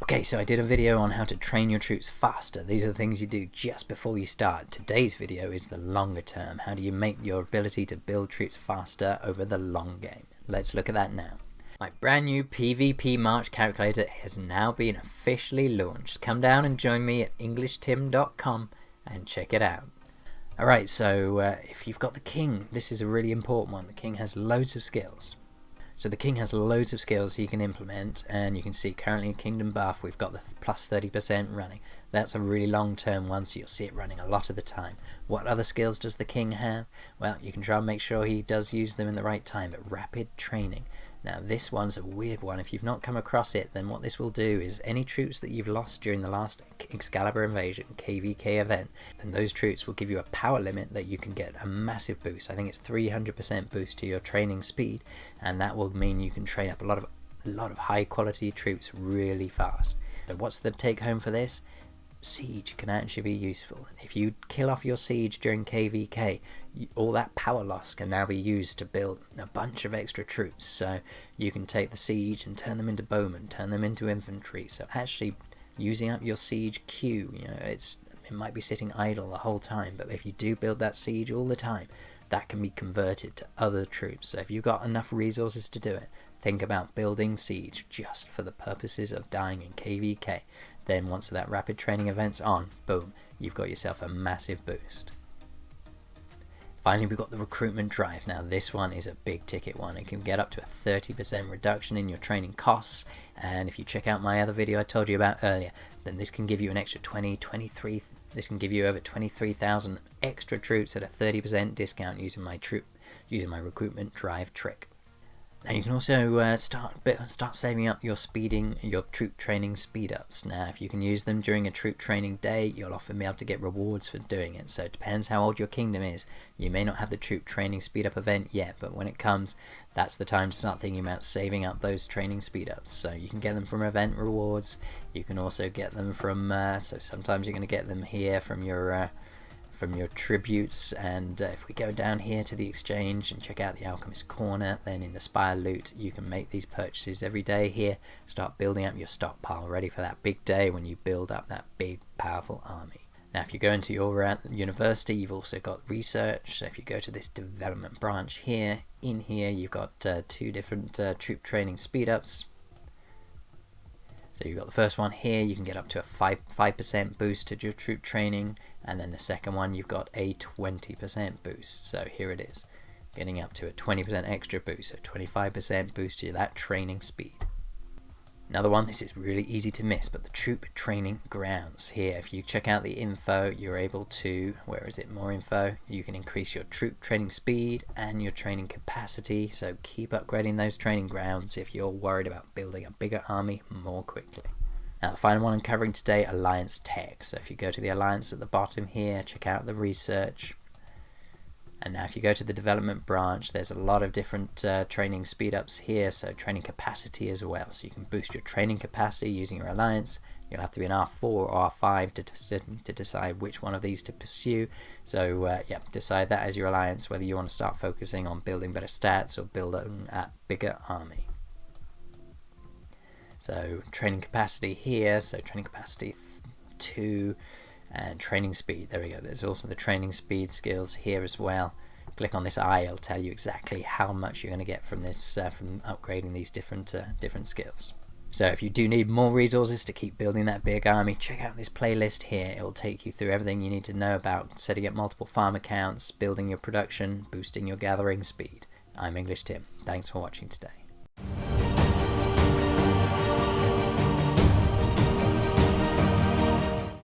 Okay, so I did a video on how to train your troops faster. These are the things you do just before you start. Today's video is the longer term. How do you make your ability to build troops faster over the long game? Let's look at that now. My brand new PvP March calculator has now been officially launched. Come down and join me at EnglishTim.com and check it out. Alright, so if you've got the king, this is a really important one. The king has loads of skills. So the king has loads of skills he can implement, and you can see currently in Kingdom Buff we've got the plus 30% running. That's a really long term one, so you'll see it running a lot of the time. What other skills does the king have? Well, you can try and make sure he does use them in the right time, but rapid training. Now this one's a weird one. If you've not come across it, then what this will do is any troops that you've lost during the last Excalibur Invasion KVK event, then those troops will give you a power limit that you can get a massive boost. I think it's 300% boost to your training speed, and that will mean you can train up a lot of high quality troops really fast. So what's the take home for this? Siege can actually be useful. If you kill off your siege during KVK, all that power loss can now be used to build a bunch of extra troops. So you can take the siege and turn them into bowmen, turn them into infantry. So actually using up your siege queue, it might be sitting idle the whole time, but if you do build that siege all the time, that can be converted to other troops. So if you've got enough resources to do it, think about building siege just for the purposes of dying in KVK. Then once that rapid training event's on, boom, you've got yourself a massive boost. Finally, we've got the recruitment drive. Now this one is a big ticket one. It can get up to a 30% reduction in your training costs, and if you check out my other video I told you about earlier, then this can give you an extra 23. This can give you over 23,000 extra troops at a 30% discount using my recruitment drive trick. Now you can also start saving up your troop training speed ups. Now if you can use them during a troop training day, you'll often be able to get rewards for doing it. So it depends how old your kingdom is. You may not have the troop training speed up event yet, but when it comes, that's the time to start thinking about saving up those training speed ups. So you can get them from event rewards. You can also get them from so sometimes you're going to get them here from your tributes, and if we go down here to the exchange and check out the Alchemist Corner, then in the Spire loot you can make these purchases every day here. Start building up your stockpile ready for that big day when you build up that big powerful army. Now if you go into your university, you've also got research. So if you go to this development branch here, in here you've got two different troop training speed ups. So you've got the first one here, you can get up to a 5% boost to your troop training, and then the second one you've got a 20% boost. So here it is, getting up to a 20% extra boost, so 25% boost to that training speed. Another one, this is really easy to miss, but the troop training grounds here. If you check out the info, you're able to, where is it, more info, you can increase your troop training speed and your training capacity, so keep upgrading those training grounds if you're worried about building a bigger army more quickly. Now the final one I'm covering today, Alliance Tech. So if you go to the Alliance at the bottom here, check out the research. And now if you go to the development branch, there's a lot of different training speed ups here, so training capacity as well. So you can boost your training capacity using your alliance. You'll have to be an R4 or R5 to decide which one of these to pursue. So yeah, decide that as your alliance, whether you want to start focusing on building better stats or building a bigger army. So training capacity here, so training capacity 2. And training speed, there we go. There's also the training speed skills here as well. Click on this eye, it'll tell you exactly how much you're going to get from this, from upgrading these different skills. So if you do need more resources to keep building that big army, check out this playlist here. It will take you through everything you need to know about setting up multiple farm accounts, building your production, boosting your gathering speed. I'm EnglishTim. Thanks for watching today.